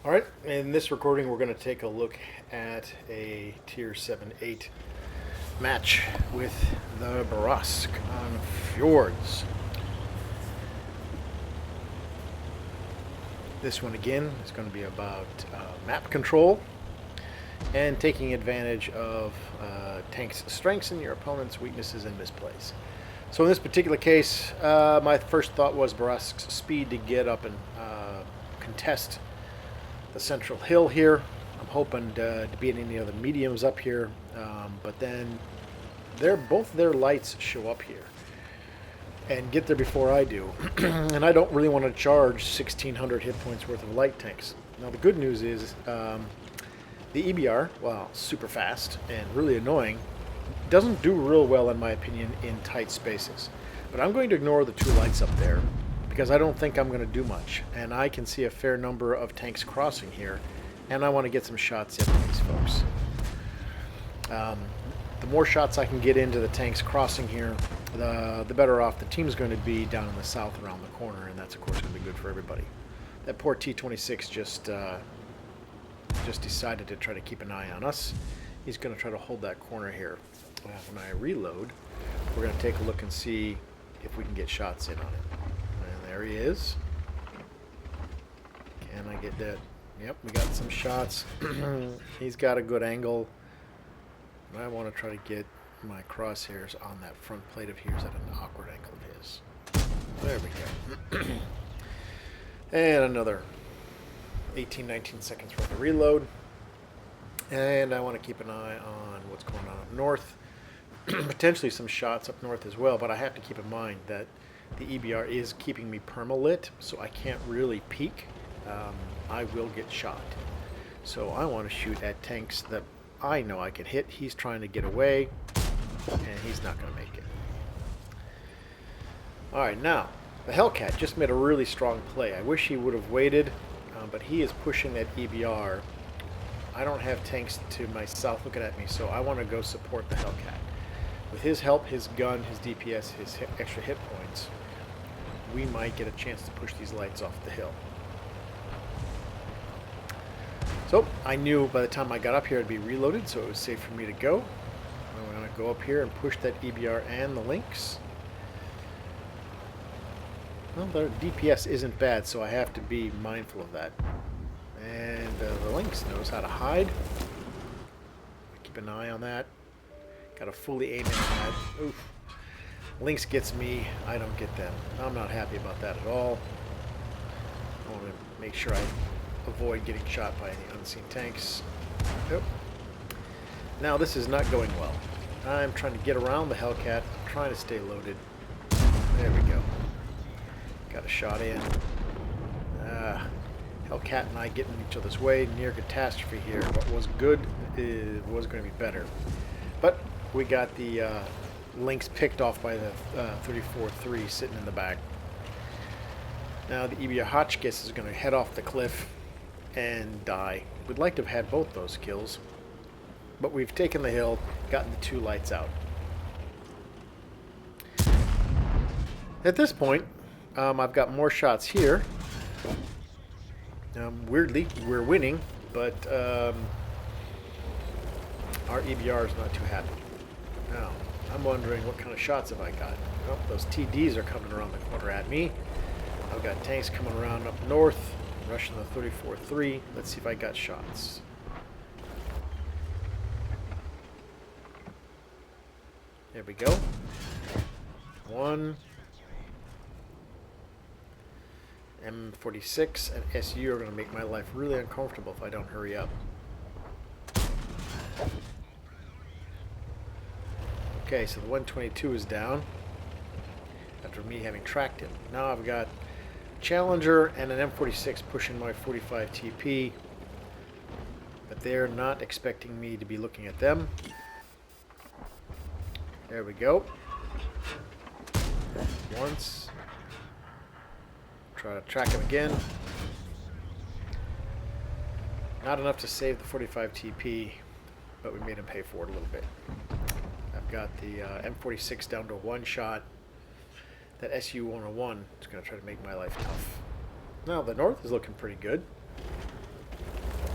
Alright, in this recording we're going to take a look at a Tier 7-8 match with the Borr on Fjords. This one again is going to be about map control and taking advantage of tanks' strengths and your opponent's weaknesses and misplays. So in this particular case, my first thought was Borr's speed to get up and contest the central hill here. I'm hoping to beat any of the mediums up here, but then both their lights show up here and get there before I do. And I don't really want to charge 1,600 hit points worth of light tanks. Now the good news is the EBR, while super fast and really annoying, doesn't do real well in my opinion in tight spaces. But I'm going to ignore the two lights up there because I don't think I'm going to do much. And I can see a fair number of tanks crossing here, and I want to get some shots in on these folks. The more shots I can get into the tanks crossing here, the better off the team's going to be down in the south around the corner, and that's of course going to be good for everybody. That poor T-26 just decided to try to keep an eye on us. He's going to try to hold that corner here. When I reload, we're going to take a look and see if we can get shots in on it. And there he is. Can I get that? Yep, we got some shots. He's got a good angle. I want to try to get my crosshairs on that front plate of his at an awkward angle of his. There we go. And another 18-19 seconds worth of reload. And I want to keep an eye on what's going on up north. Potentially some shots up north as well, but I have to keep in mind that the EBR is keeping me perma-lit, so I can't really peek. I will get shot. So I want to shoot at tanks that I know I can hit. He's trying to get away, and he's not going to make it. Alright, now, the Hellcat just made a really strong play. I wish he would have waited, but he is pushing that EBR. I don't have tanks to my south looking at me, so I want to go support the Hellcat. With his help, his gun, his DPS, his extra hit points, we might get a chance to push these lights off the hill. So I knew by the time I got up here I'd be reloaded, so it was safe for me to go. I'm going to go up here and push that EBR and the links. Well, their DPS isn't bad, so I have to be mindful of that. And the Lynx knows how to hide. Keep an eye on that. Got to fully aim in on that. Oof. Lynx gets me. I don't get them. I'm not happy about that at all. I want to make sure I avoid getting shot by any unseen tanks. Nope. Now this is not going well. I'm trying to get around the Hellcat. I'm trying to stay loaded. There we go. Got a shot in. Hellcat and I getting in each other's way, near catastrophe here. What was good was going to be better. But we got the Lynx picked off by the 34-3 sitting in the back. Now the EBR Hotchkiss is going to head off the cliff and die. We'd like to have had both those kills, but we've taken the hill, gotten the two lights out. At this point, I've got more shots here. Weirdly, we're winning, but our EBR is not too happy. Now, I'm wondering what kind of shots have I got. Well, those TDs are coming around the corner at me. I've got tanks coming around up north, rushing the 34-3. Let's see if I got shots. There we go. One. M46 and SU are going to make my life really uncomfortable if I don't hurry up. Okay, so the 122 is down after me having tracked him. Now I've got Challenger and an M46 pushing my 45 TP, but they're not expecting me to be looking at them. There we go. Once. Try to track him again. Not enough to save the 45 TP, but we made him pay for it a little bit. I've got the M46 down to one shot. That SU-101 is going to try to make my life tough. Now, the north is looking pretty good.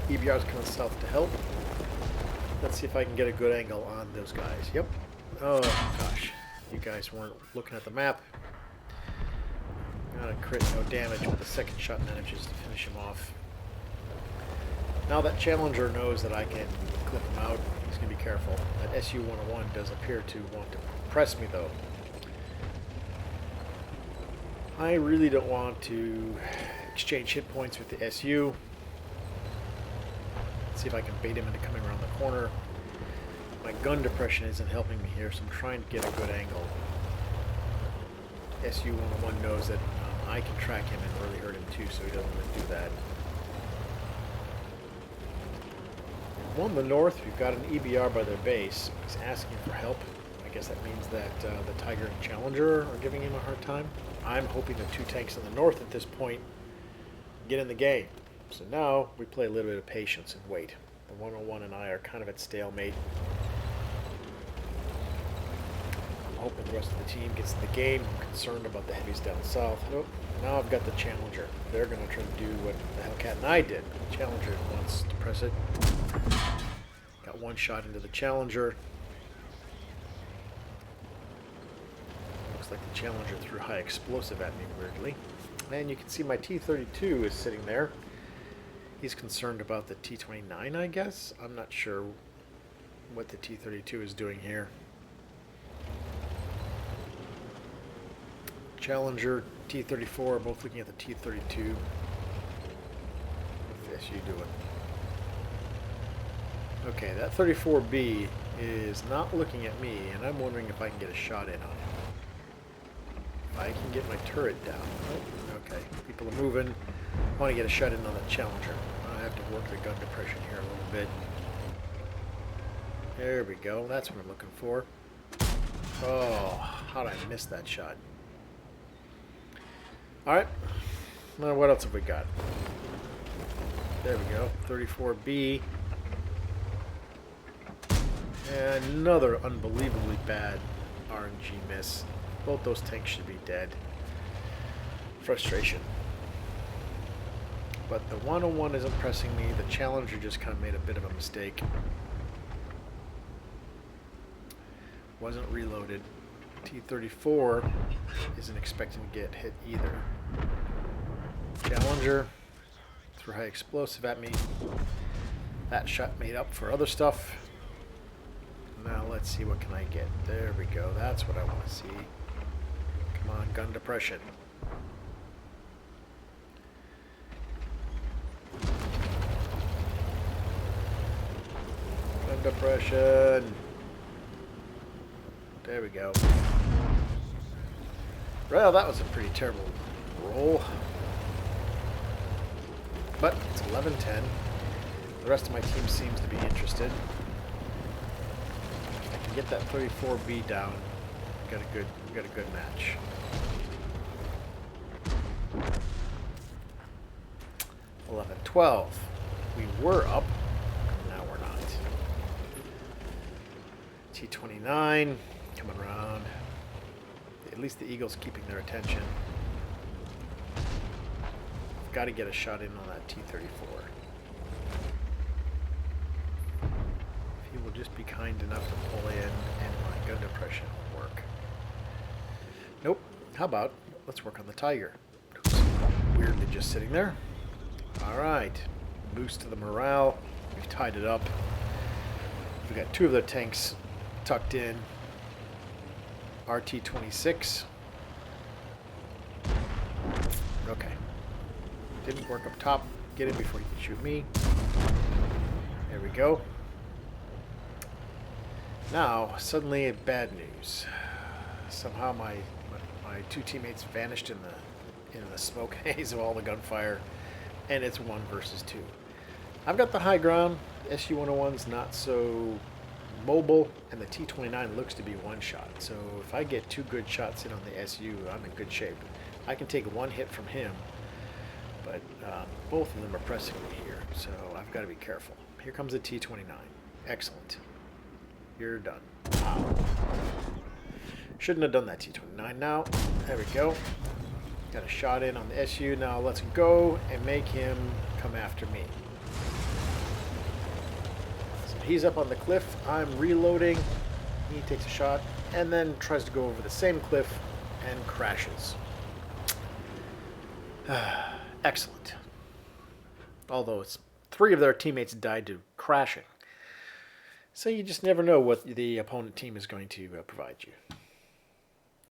EBR's coming south to help. Let's see if I can get a good angle on those guys. Yep. Oh gosh, you guys weren't looking at the map. Got a crit, no damage with the second shot manages to finish him off. Now that Challenger knows that I can clip him out, he's going to be careful. That SU-101 does appear to want to press me though. I really don't want to exchange hit points with the SU. Let's see if I can bait him into coming around the corner. My gun depression isn't helping me here, so I'm trying to get a good angle. SU-101 knows that I can track him and really hurt him too, so he doesn't want to do that. On the north, we've got an EBR by their base. He's asking for help. I guess that means that the Tiger and Challenger are giving him a hard time. I'm hoping the two tanks in the north at this point get in the game. So now we play a little bit of patience and wait. The 101 and I are kind of at stalemate. I'm hoping the rest of the team gets in the game. I'm concerned about the heavies down south. Nope. Now I've got the Challenger. They're going to try to do what the Hellcat and I did. The Challenger wants to press it. Got one shot into the Challenger. Looks like the Challenger threw high explosive at me weirdly. And you can see my T-32 is sitting there. He's concerned about the T-29, I guess. I'm not sure what the T-32 is doing here. Challenger, T-34 are both looking at the T-32. What's the SU doing? Okay, that 34B is not looking at me, and I'm wondering if I can get a shot in on him. If I can get my turret down. Oh, okay, people are moving. I want to get a shot in on the Challenger. I have to work the gun depression here a little bit. There we go. That's what I'm looking for. Oh, how did I miss that shot? Alright. Now what else have we got? There we go. 34B. And another unbelievably bad RNG miss. Both those tanks should be dead. Frustration. But the 101 isn't pressing me. The Challenger just kind of made a bit of a mistake. Wasn't reloaded. T-34 isn't expecting to get hit either. Challenger threw high explosive at me. That shot made up for other stuff. Now let's see, what can I get? There we go. That's what I want to see. Come on, gun depression. Gun depression. There we go. Well, that was a pretty terrible roll. But it's 11-10. The rest of my team seems to be interested. If I can get that 34B down, we got a good match. 11-12. We were up. Now we're not. T-29 coming around. At least the Eagle's keeping their attention. I've got to get a shot in on that T-34. If he will just be kind enough to pull in, and my gun depression will work. Nope. How about, let's work on the Tiger. Who's weirdly just sitting there. Alright. Boost to the morale. We've tied it up. We've got two of the tanks tucked in. RT-26. Okay. Didn't work up top. Get in before you can shoot me. There we go. Now, suddenly bad news. Somehow my two teammates vanished in the smoke haze of all the gunfire, and it's 1 versus 2. I've got the high ground. SU-101's not so mobile, and the T-29 looks to be one shot. So if I get 2 good shots in on the SU, I'm in good shape. I can take 1 hit from him, but both of them are pressing me here, so I've got to be careful. Here comes the T-29. Excellent. You're done. Wow. Shouldn't have done that T-29 now. There we go. Got a shot in on the SU. Now let's go and make him come after me. he's up on the cliff. I'm reloading. He takes a shot and then tries to go over the same cliff and crashes. Excellent. Although it's 3 of their teammates died to crashing. So you just never know what the opponent team is going to provide you.